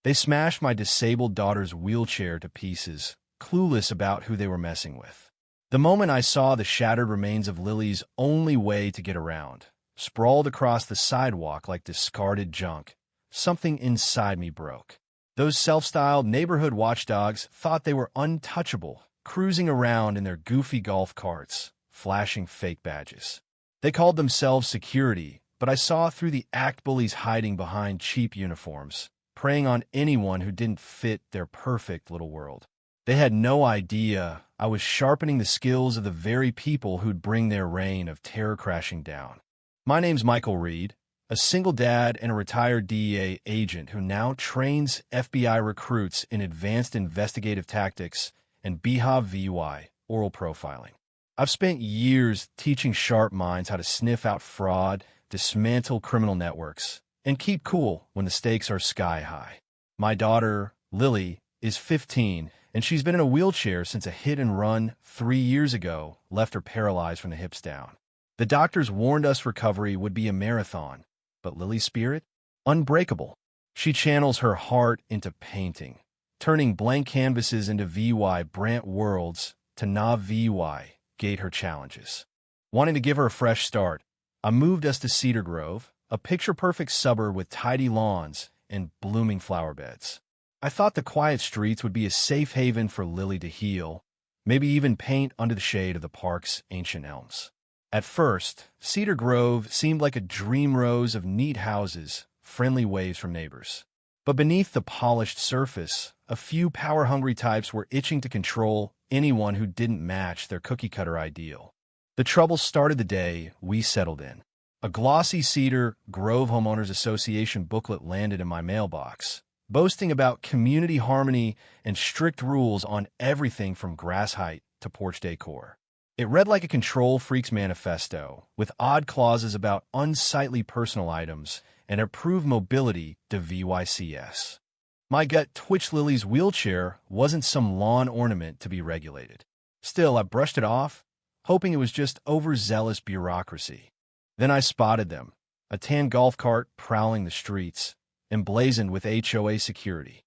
They smashed my disabled daughter's wheelchair to pieces, clueless about who they were messing with. The moment I saw the shattered remains of Lily's only way to get around, sprawled across the sidewalk like discarded junk, something inside me broke. Those self-styled neighborhood watchdogs thought they were untouchable, cruising around in their goofy golf carts, flashing fake badges. They called themselves security, but I saw through the act bullies hiding behind cheap uniforms, preying on anyone who didn't fit their perfect little world. They had no idea I was sharpening the skills of the very people who'd bring their reign of terror crashing down. My name's Michael Reed, a single dad and a retired DEA agent who now trains FBI recruits in advanced investigative tactics and BHA VUI, oral profiling. I've spent years teaching sharp minds how to sniff out fraud, dismantle criminal networks, and keep cool when the stakes are sky high. My daughter, Lily, is 15, and she's been in a wheelchair since a hit-and-run 3 years ago left her paralyzed from the hips down. The doctors warned us recovery would be a marathon, but Lily's spirit? Unbreakable. She channels her heart into painting, turning blank canvases into VUI Brant worlds to NAV VUI gate her challenges. Wanting to give her a fresh start, I moved us to Cedar Grove, a picture-perfect suburb with tidy lawns and blooming flower beds. I thought the quiet streets would be a safe haven for Lily to heal, maybe even paint under the shade of the park's ancient elms. At first, Cedar Grove seemed like a dream rose of neat houses, friendly waves from neighbors. But beneath the polished surface, a few power-hungry types were itching to control anyone who didn't match their cookie-cutter ideal. The trouble started the day we settled in. A glossy Cedar Grove Homeowners Association booklet landed in my mailbox, boasting about community harmony and strict rules on everything from grass height to porch decor. It read like a control freak's manifesto, with odd clauses about unsightly personal items and approved mobility to VYCS. My gut twitched. Lily's wheelchair wasn't some lawn ornament to be regulated. Still, I brushed it off, hoping it was just overzealous bureaucracy. Then I spotted them, a tan golf cart prowling the streets, emblazoned with HOA security.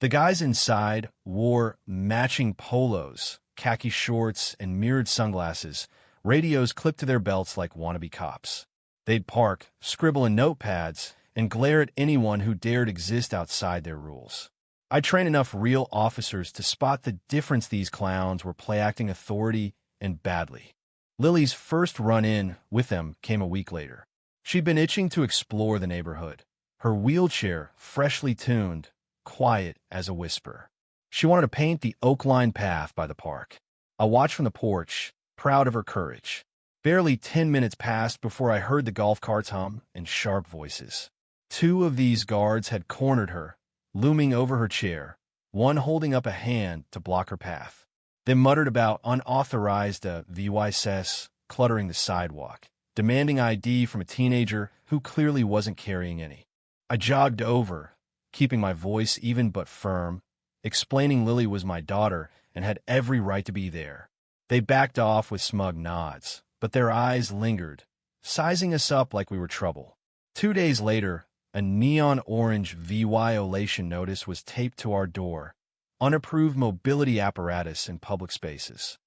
The guys inside wore matching polos, khaki shorts, and mirrored sunglasses, radios clipped to their belts like wannabe cops. They'd park, scribble in notepads, and glare at anyone who dared exist outside their rules. I trained enough real officers to spot the difference. These clowns were play-acting authority and badly. Lily's first run-in with them came a week later. She'd been itching to explore the neighborhood, her wheelchair freshly tuned, quiet as a whisper. She wanted to paint the oak-lined path by the park. I watched from the porch, proud of her courage. Barely 10 minutes passed before I heard the golf carts hum and sharp voices. 2 of these guards had cornered her, looming over her chair, one holding up a hand to block her path. They muttered about unauthorized VYCS cluttering the sidewalk, demanding ID from a teenager who clearly wasn't carrying any. I jogged over, keeping my voice even but firm, explaining Lily was my daughter and had every right to be there. They backed off with smug nods, but their eyes lingered, sizing us up like we were trouble. 2 days later, a neon orange violation notice was taped to our door, unapproved mobility apparatus in public spaces.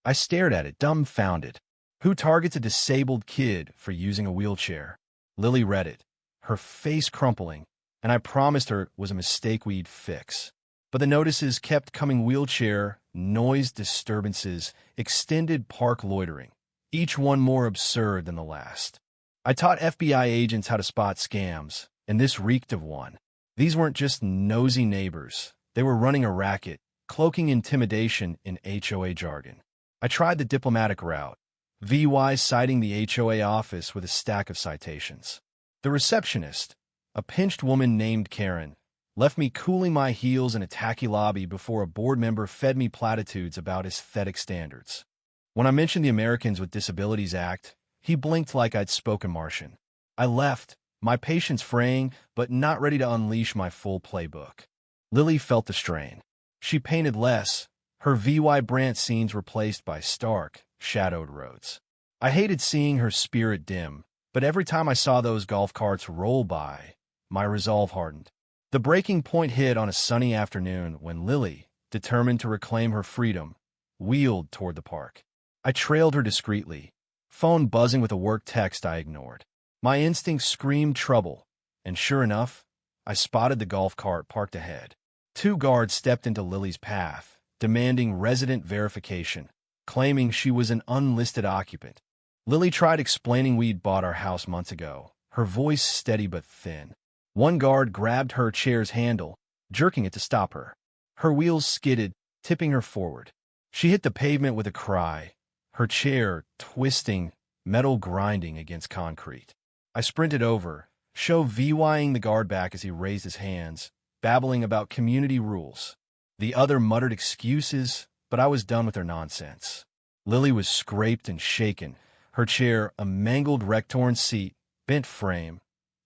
I stared at it, dumbfounded. Who targets a disabled kid for using a wheelchair? Lily read it, her face crumpling, and I promised her it was a mistake we'd fix. But the notices kept coming: wheelchair, noise disturbances, extended park loitering, each one more absurd than the last. I taught FBI agents how to spot scams, and this reeked of one. These weren't just nosy neighbors. They were running a racket, cloaking intimidation in HOA jargon. I tried the diplomatic route, VY citing the HOA office with a stack of citations. The receptionist, a pinched woman named Karen, left me cooling my heels in a tacky lobby before a board member fed me platitudes about aesthetic standards. When I mentioned the Americans with Disabilities Act, he blinked like I'd spoken Martian. I left, my patience fraying, but not ready to unleash my full playbook. Lily felt the strain. She painted less, her VY Brant scenes replaced by stark, shadowed roads. I hated seeing her spirit dim, but every time I saw those golf carts roll by, my resolve hardened. The breaking point hit on a sunny afternoon when Lily, determined to reclaim her freedom, wheeled toward the park. I trailed her discreetly, phone buzzing with a work text I ignored. My instincts screamed trouble, and sure enough, I spotted the golf cart parked ahead. 2 guards stepped into Lily's path, demanding resident verification, claiming she was an unlisted occupant. Lily tried explaining we'd bought our house months ago, her voice steady but thin. One guard grabbed her chair's handle, jerking it to stop her. Her wheels skidded, tipping her forward. She hit the pavement with a cry, her chair twisting, metal grinding against concrete. I sprinted over, VYing the guard back as he raised his hands, babbling about community rules. The other muttered excuses, but I was done with her nonsense. Lily was scraped and shaken, her chair a mangled wreck-torn seat, bent frame,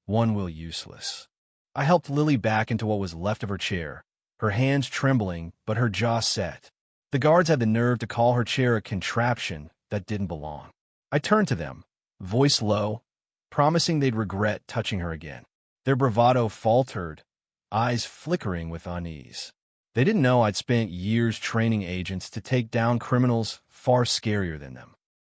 one wheel useless. I helped Lily back into what was left of her chair, her hands trembling but her jaw set. The guards had the nerve to call her chair a contraption that didn't belong. I turned to them, voice low, promising they'd regret touching her again. Their bravado faltered, eyes flickering with unease. They didn't know I'd spent years training agents to take down criminals far scarier than them.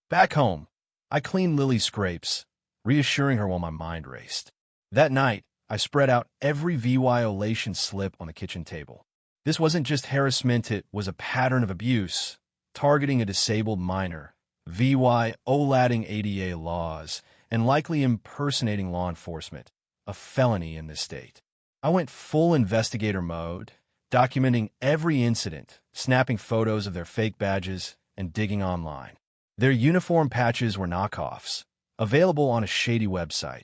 Back home, I cleaned Lily's scrapes, reassuring her while my mind raced. That night, I spread out every violation slip on the kitchen table. This wasn't just harassment, it was a pattern of abuse, targeting a disabled minor, violating ADA laws, and likely impersonating law enforcement, a felony in this state. I went full investigator mode, documenting every incident, snapping photos of their fake badges, and digging online. Their uniform patches were knockoffs, available on a shady website,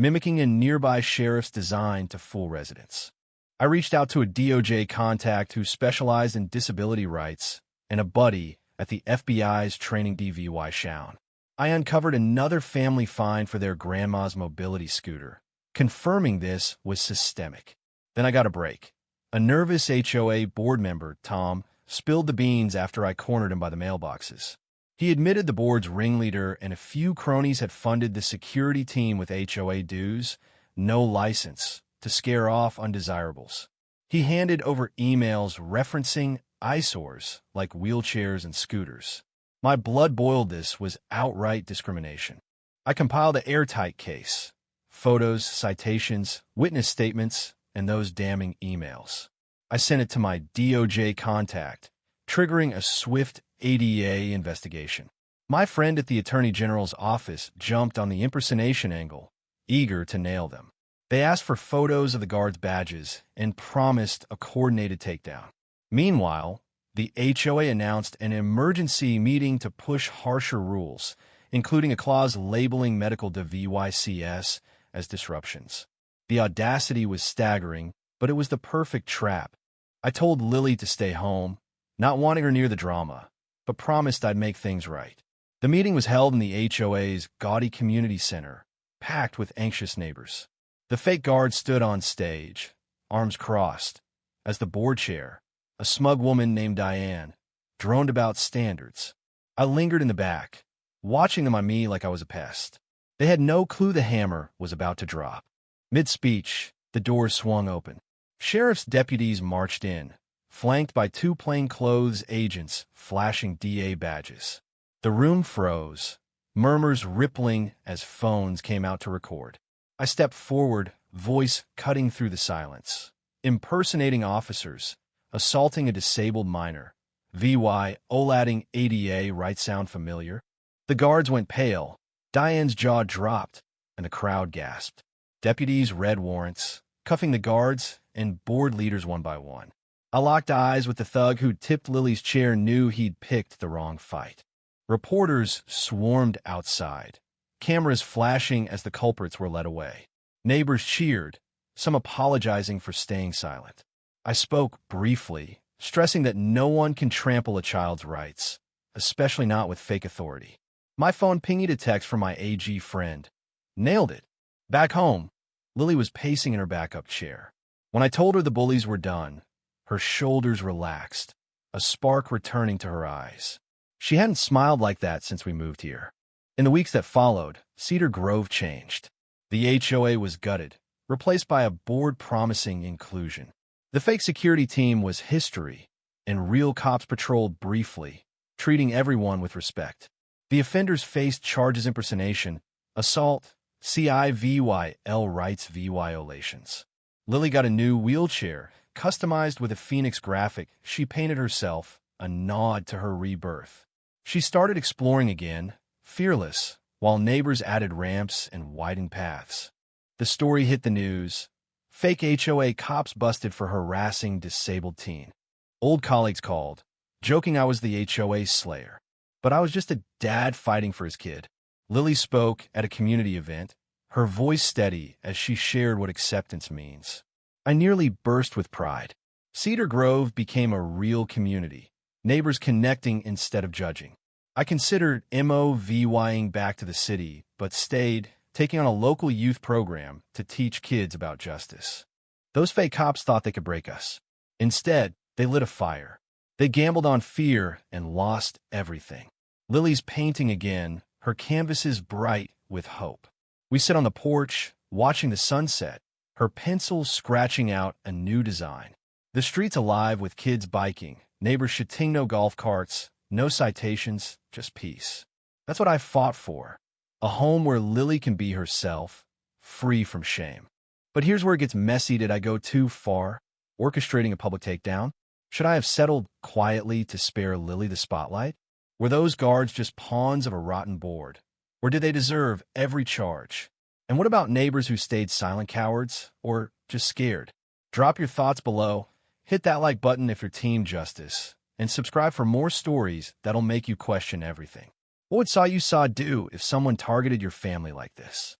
mimicking a nearby sheriff's design to fool residents. I reached out to a DOJ contact who specialized in disability rights and a buddy at the FBI's training DVY Shown. I uncovered another family fine for their grandma's mobility scooter, confirming this was systemic. Then I got a break. A nervous HOA board member, Tom, spilled the beans after I cornered him by the mailboxes. He admitted the board's ringleader and a few cronies had funded the security team with HOA dues, no license, to scare off undesirables. He handed over emails referencing eyesores like wheelchairs and scooters. My blood boiled. This was outright discrimination. I compiled an airtight case, photos, citations, witness statements, and those damning emails. I sent it to my DOJ contact, triggering a swift ADA investigation. My friend at the Attorney General's office jumped on the impersonation angle, eager to nail them. They asked for photos of the guards' badges and promised a coordinated takedown. Meanwhile, the HOA announced an emergency meeting to push harsher rules, including a clause labeling medical DVYCS as disruptions. The audacity was staggering, but it was the perfect trap. I told Lily to stay home, not wanting her near the drama, but promised I'd make things right. The meeting was held in the HOA's gaudy community center, packed with anxious neighbors. The fake guard stood on stage, arms crossed, as the board chair, a smug woman named Diane, droned about standards. I lingered in the back, watching them on me like I was a pest. They had no clue the hammer was about to drop. Mid-speech, the doors swung open. Sheriff's deputies marched in, flanked by 2 plainclothes agents flashing DA badges. The room froze, murmurs rippling as phones came out to record. I stepped forward, voice cutting through the silence. Impersonating officers, assaulting a disabled minor, violating ADA rights sound familiar? The guards went pale, Diane's jaw dropped, and the crowd gasped. Deputies read warrants, cuffing the guards and board leaders one by one. I locked eyes with the thug who tipped Lily's chair, knew he'd picked the wrong fight. Reporters swarmed outside, cameras flashing as the culprits were led away. Neighbors cheered, some apologizing for staying silent. I spoke briefly, stressing that no one can trample a child's rights, especially not with fake authority. My phone pinged a text from my AG friend. Nailed it. Back home, Lily was pacing in her backup chair. When I told her the bullies were done, her shoulders relaxed, a spark returning to her eyes. She hadn't smiled like that since we moved here. In the weeks that followed, Cedar Grove changed. The HOA was gutted, replaced by a board promising inclusion. The fake security team was history, and real cops patrolled briefly, treating everyone with respect. The offenders faced charges impersonation, assault, civil rights violations. Lily got a new wheelchair, customized with a phoenix graphic she painted herself, a nod to her rebirth. She started exploring again, fearless, while neighbors added ramps and widened paths. The story hit the news. Fake HOA cops busted for harassing disabled teen. Old colleagues called, joking I was the HOA slayer. But I was just a dad fighting for his kid. Lily spoke at a community event, her voice steady as she shared what acceptance means. I nearly burst with pride. Cedar Grove became a real community, neighbors connecting instead of judging. I considered moving back to the city, but stayed, taking on a local youth program to teach kids about justice. Those fake cops thought they could break us. Instead, they lit a fire. They gambled on fear and lost everything. Lily's painting again, her canvases bright with hope. We sit on the porch, watching the sunset, her pencil scratching out a new design. The street's alive with kids biking, neighbors shooting no golf carts, no citations, just peace. That's what I fought for. A home where Lily can be herself, free from shame. But here's where it gets messy. Did I go too far, orchestrating a public takedown? Should I have settled quietly to spare Lily the spotlight? Were those guards just pawns of a rotten board? Or did they deserve every charge? And what about neighbors who stayed silent cowards, or just scared? Drop your thoughts below, hit that like button if you're team justice, and subscribe for more stories that'll make you question everything. What would you do if someone targeted your family like this?